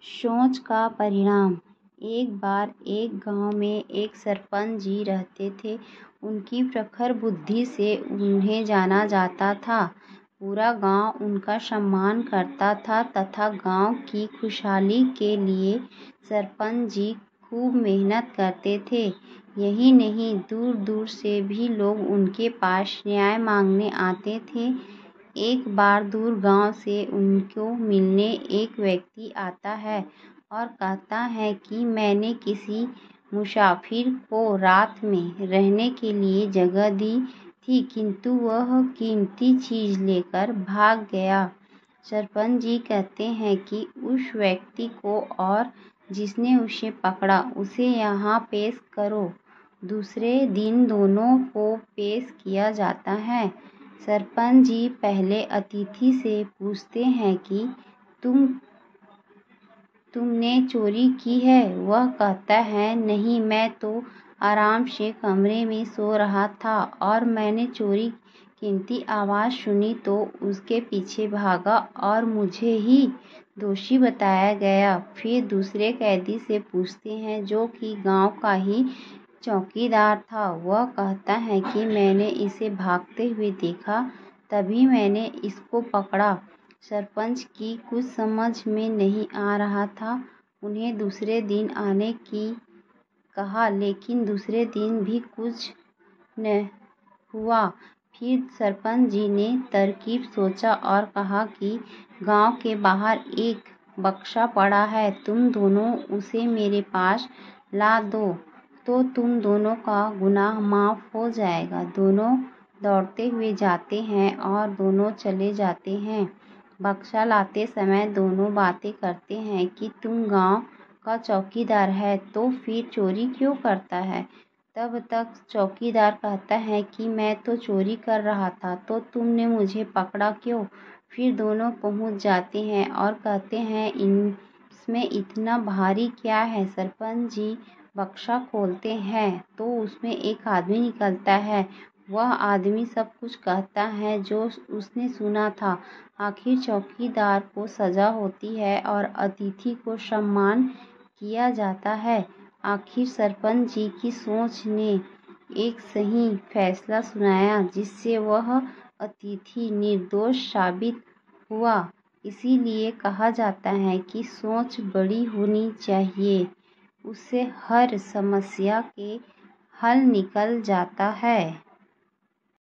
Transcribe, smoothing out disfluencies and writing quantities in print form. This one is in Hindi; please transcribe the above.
सोच का परिणाम। एक बार एक गांव में एक सरपंच जी रहते थे। उनकी प्रखर बुद्धि से उन्हें जाना जाता था। पूरा गांव उनका सम्मान करता था तथा गांव की खुशहाली के लिए सरपंच जी खूब मेहनत करते थे। यही नहीं, दूर दूर से भी लोग उनके पास न्याय मांगने आते थे। एक बार दूर गांव से उनको मिलने एक व्यक्ति आता है और कहता है कि मैंने किसी मुसाफिर को रात में रहने के लिए जगह दी थी, किंतु वह कीमती चीज़ लेकर भाग गया। सरपंच जी कहते हैं कि उस व्यक्ति को और जिसने उसे पकड़ा उसे यहाँ पेश करो। दूसरे दिन दोनों को पेश किया जाता है। सरपंच जी पहले अतिथि से पूछते हैं कि तुमने चोरी की है? वह कहता है, नहीं, मैं तो आराम से कमरे में सो रहा था और मैंने चोरी कीमती आवाज़ सुनी तो उसके पीछे भागा और मुझे ही दोषी बताया गया। फिर दूसरे कैदी से पूछते हैं जो कि गांव का ही चौकीदार था। वह कहता है कि मैंने इसे भागते हुए देखा, तभी मैंने इसको पकड़ा। सरपंच की कुछ समझ में नहीं आ रहा था। उन्हें दूसरे दिन आने की कहा, लेकिन दूसरे दिन भी कुछ न हुआ। फिर सरपंच जी ने तरकीब सोचा और कहा कि गांव के बाहर एक बक्सा पड़ा है, तुम दोनों उसे मेरे पास ला दो तो तुम दोनों का गुनाह माफ़ हो जाएगा। दोनों दौड़ते हुए जाते हैं और दोनों चले जाते हैं। बक्सा लाते समय दोनों बातें करते हैं कि तुम गांव का चौकीदार है तो फिर चोरी क्यों करता है? तब तक चौकीदार कहता है कि मैं तो चोरी कर रहा था, तो तुमने मुझे पकड़ा क्यों? फिर दोनों पहुंच जाते हैं और कहते हैं इसमें इतना भारी क्या है? सरपंच जी बक्सा खोलते हैं तो उसमें एक आदमी निकलता है। वह आदमी सब कुछ कहता है जो उसने सुना था। आखिर चौकीदार को सजा होती है और अतिथि को सम्मान किया जाता है। आखिर सरपंच जी की सोच ने एक सही फैसला सुनाया जिससे वह अतिथि निर्दोष साबित हुआ। इसीलिए कहा जाता है कि सोच बड़ी होनी चाहिए, उससे हर समस्या के हल निकल जाता है।